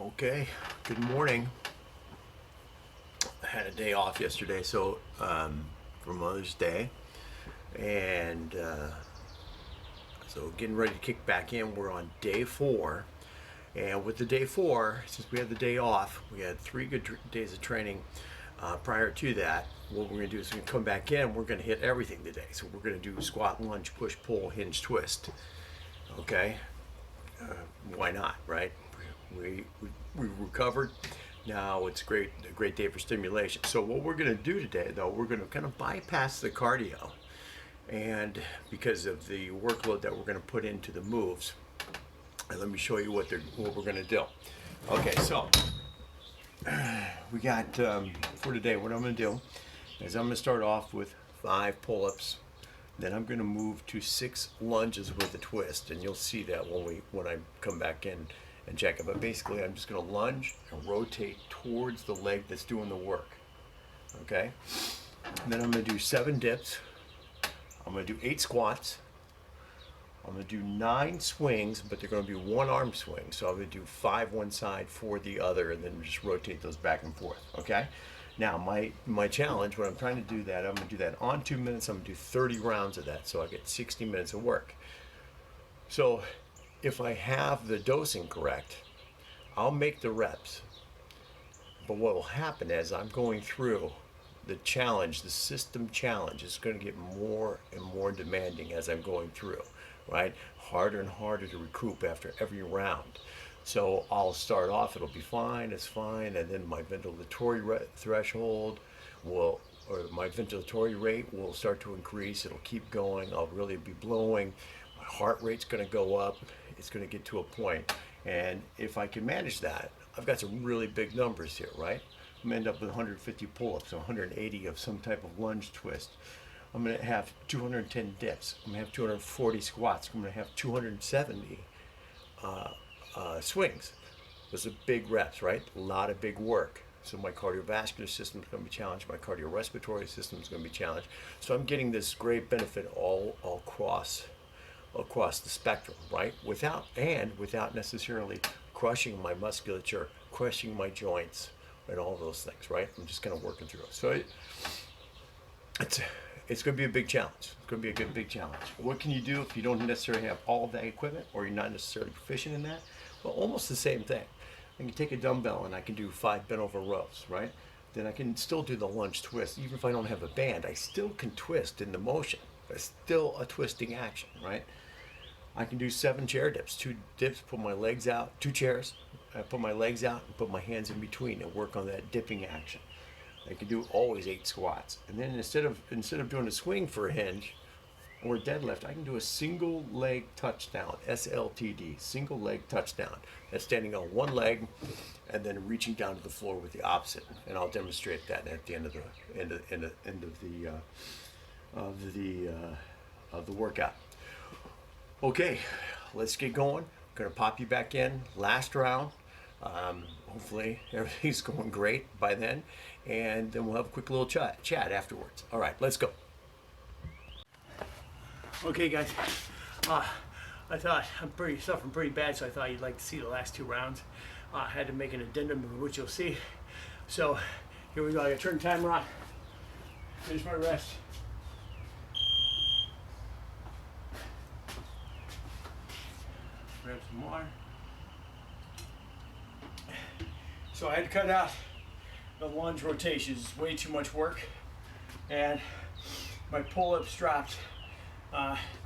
Okay, good morning. I had a day off yesterday, so for Mother's Day, and so getting ready to kick back in. We're on day 4, and with the day 4, since we had the day off, we had 3 good days of training. Prior to that, what we're going to do is we're going to come back in. We're going to hit everything today. So we're going to do squat, lunge, push, pull, hinge, twist. Okay, why not, right? We recovered. Now it's a great day for stimulation. So what we're going to do today, though, we're going to kind of bypass the cardio, and because of the workload that we're going to put into the moves, and let me show you what we're going to do. Okay, so we got for today. What I'm going to do is I'm going to start off with 5 pull-ups. Then I'm going to move to 6 lunges with a twist, and you'll see that when I come back in and check it. But basically, I'm just going to lunge and rotate towards the leg that's doing the work. Okay? And then I'm going to do 7 dips. I'm going to do 8 squats. I'm going to do 9 swings, but they're going to be one-arm swings. So I'm going to do 5 one side, 4 the other, and then just rotate those back and forth. Okay? Now, my challenge, when I'm trying to do that, I'm going to do that on 2 minutes. I'm going to do 30 rounds of that, so I get 60 minutes of work. So if I have the dosing correct, I'll make the reps. But what will happen as I'm going through the challenge, the system challenge, is going to get more and more demanding as I'm going through, right? Harder and harder to recoup after every round. So I'll start off, it'll be fine, it's fine, and then my ventilatory threshold or my ventilatory rate will start to increase. It'll keep going. I'll really be blowing. My heart rate's going to go up. It's going to get to a point. And if I can manage that, I've got some really big numbers here, right? I'm going to end up with 150 pull-ups, 180 of some type of lunge twist. I'm going to have 210 dips. I'm going to have 240 squats. I'm going to have 270 swings. Those are big reps, right? A lot of big work. So my cardiovascular system is going to be challenged. My cardiorespiratory system is going to be challenged. So I'm getting this great benefit all across the spectrum, right? Without necessarily crushing my musculature, crushing my joints, and all those things, right? I'm just kind of working through it. So it's going to be a big challenge. It's going to be a good big challenge. What can you do if you don't necessarily have all of that equipment, or you're not necessarily proficient in that? Well, almost the same thing. I can take a dumbbell and I can do 5 bent over rows, right? Then I can still do the lunge twist. Even if I don't have a band, I still can twist in the motion. It's still a twisting action, right? I can do 7 chair dips, 2 dips, put my legs out, 2 chairs, I put my legs out and put my hands in between and work on that dipping action. I can do always 8 squats. And then instead of doing a swing for a hinge or a deadlift, I can do a single leg touchdown, SLTD, single leg touchdown. That's standing on one leg and then reaching down to the floor with the opposite. And I'll demonstrate that at the end of the workout. Okay, let's get going. I'm gonna pop you back in. Last round. Hopefully everything's going great by then, and then we'll have a quick little chat afterwards. All right, let's go. Okay, guys. I thought I'm suffering pretty bad, so I thought you'd like to see the last 2 rounds. I had to make an addendum, which you'll see. So here we go. I got to turn the timer on. Finish my rest. Grab some more. So I had to cut out the lunge rotations. It's way too much work, and my pull-ups dropped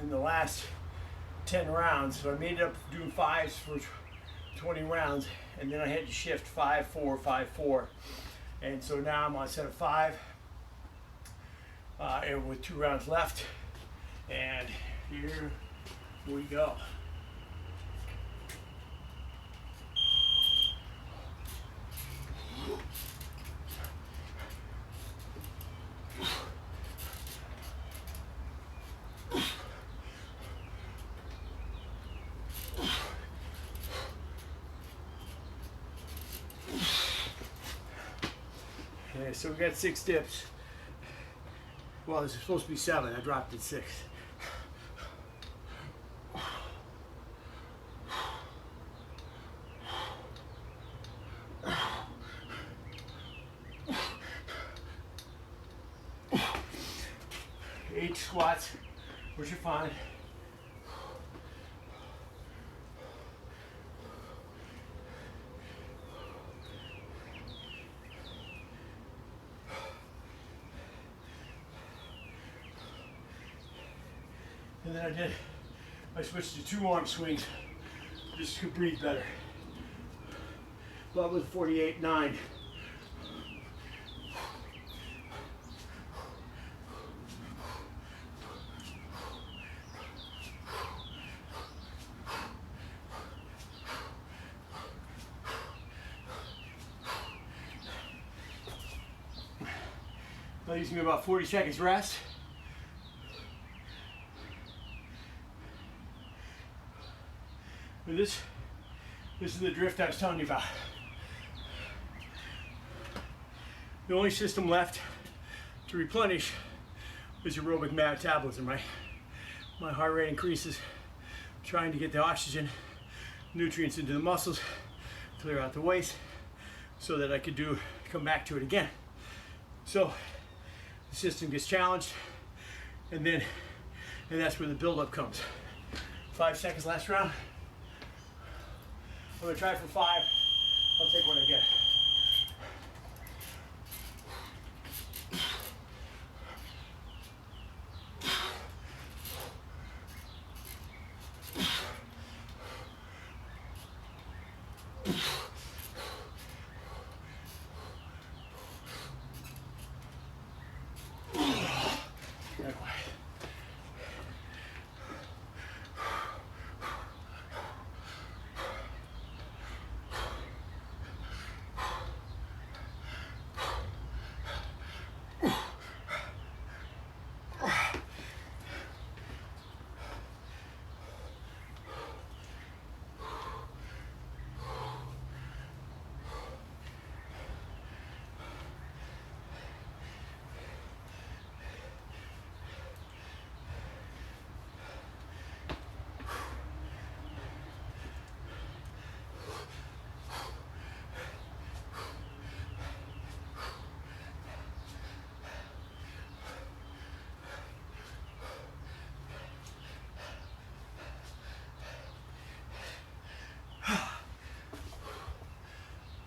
in the last 10 rounds. So I made up doing 5s for 20 rounds, and then I had to shift 5-4, 5-4, and so now I'm on a set of 5, and with 2 rounds left, and here we go. Okay, so we got 6 dips. Well, there's supposed to be 7. I dropped it 6. squats, which are fine. And then I switched to 2 arm swings just to breathe better. But with 48-9. That leaves me about 40 seconds rest. And this is the drift I was telling you about. The only system left to replenish is aerobic metabolism, right? My heart rate increases, trying to get the oxygen, nutrients into the muscles, clear out the waste, so that I could come back to it again. So the system gets challenged, and that's where the buildup comes. 5 seconds last round. I'm gonna try for 5. I'll take what I get.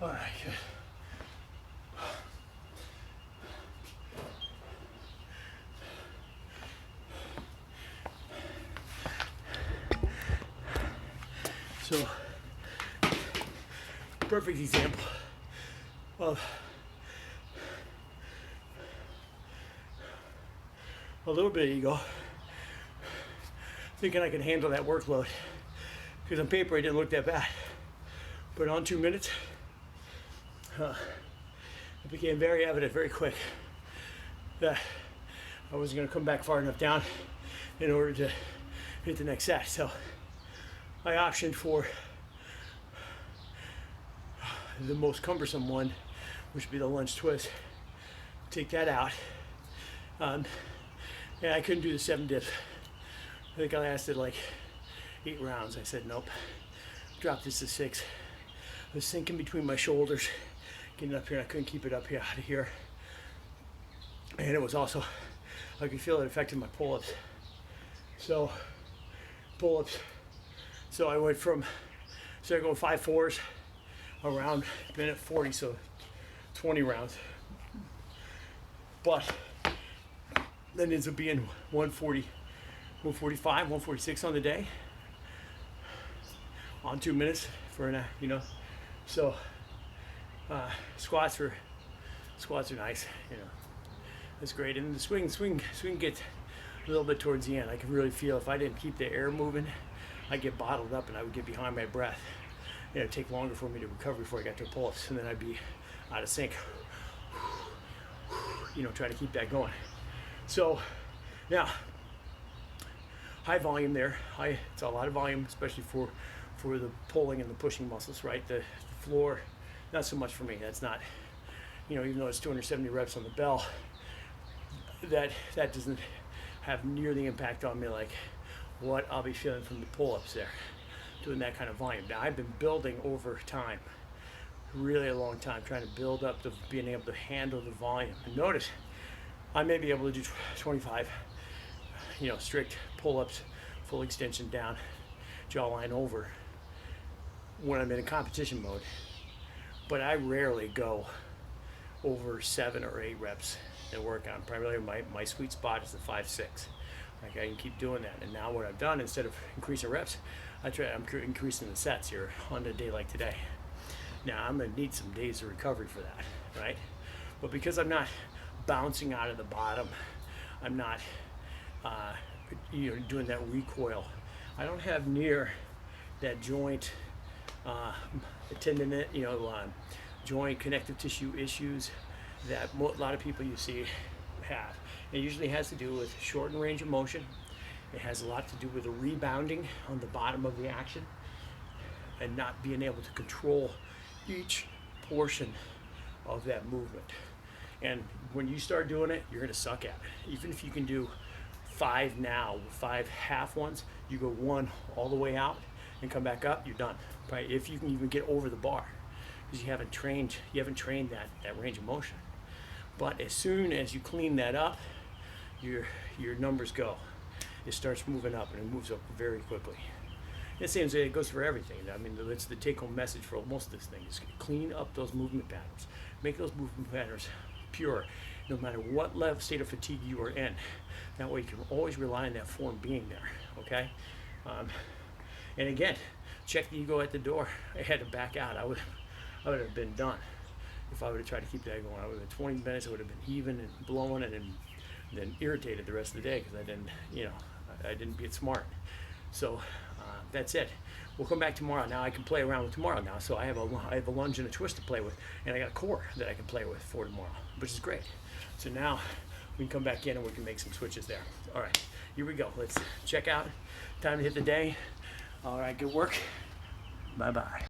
All right, good. So, perfect example of a little bit of ego, thinking I can handle that workload, because on paper it didn't look that bad, but on 2 minutes, it became very evident very quick that I wasn't going to come back far enough down in order to hit the next set. So I optioned for the most cumbersome one, which would be the lunge twist. Take that out. And I couldn't do the 7 dips. I think I lasted like 8 rounds. I said nope. Dropped this to 6. I was sinking between my shoulders, getting up here, and I couldn't keep it up here out of here. And it was also, I could feel it affecting my pull-ups. So pull-ups. So I went from, started going 5-4s around minute 40, so 20 rounds. But then ends up being 140, 145, 146 on the day, on 2 minutes for an, So squats are nice, That's great. And the swing gets a little bit towards the end. I can really feel if I didn't keep the air moving, I'd get bottled up and I would get behind my breath. It'd take longer for me to recover before I got to pull-ups, and then I'd be out of sync. Try to keep that going. So now, high volume there. It's a lot of volume, especially for the pulling and the pushing muscles, right? The floor, not so much for me. That's not, even though it's 270 reps on the bell, that doesn't have near the impact on me like what I'll be feeling from the pull-ups there, doing that kind of volume. Now, I've been building over time, really a long time, trying to build up being able to handle the volume. And notice, I may be able to do 25 strict pull-ups, full extension down, jawline over when I'm in a competition mode. But I rarely go over 7 or 8 reps and work on. Primarily my sweet spot is the 5-6. Like I can keep doing that. And now what I've done, instead of increasing reps, I'm increasing the sets here on a day like today. Now I'm gonna need some days of recovery for that, right? But because I'm not bouncing out of the bottom, I'm not doing that recoil. I don't have near that joint tendon, joint connective tissue issues that a lot of people you see have. It usually has to do with shortened range of motion. It has a lot to do with the rebounding on the bottom of the action and not being able to control each portion of that movement. And when you start doing it, you're going to suck at it. Even if you can do 5 now, 5 half ones, you go 1 all the way out and come back up, you're done. Right? If you can even get over the bar, because you haven't trained that range of motion. But as soon as you clean that up, your numbers go. It starts moving up, and it moves up very quickly. It goes for everything. I mean, it's the take-home message for most of this thing: is clean up those movement patterns, make those movement patterns pure, no matter what level state of fatigue you are in. That way, you can always rely on that form being there. Okay. And again, check the ego at the door. I had to back out. I would have been done if I would have tried to keep that going. I would have been 20 minutes. I would have been even and blowing and then irritated the rest of the day because I didn't get smart. So that's it. We'll come back tomorrow. Now I can play around with tomorrow now. So I have a lunge and a twist to play with, and I got a core that I can play with for tomorrow, which is great. So now we can come back in and we can make some switches there. All right, here we go. Let's check out. Time to hit the day. All right, good work. Bye-bye.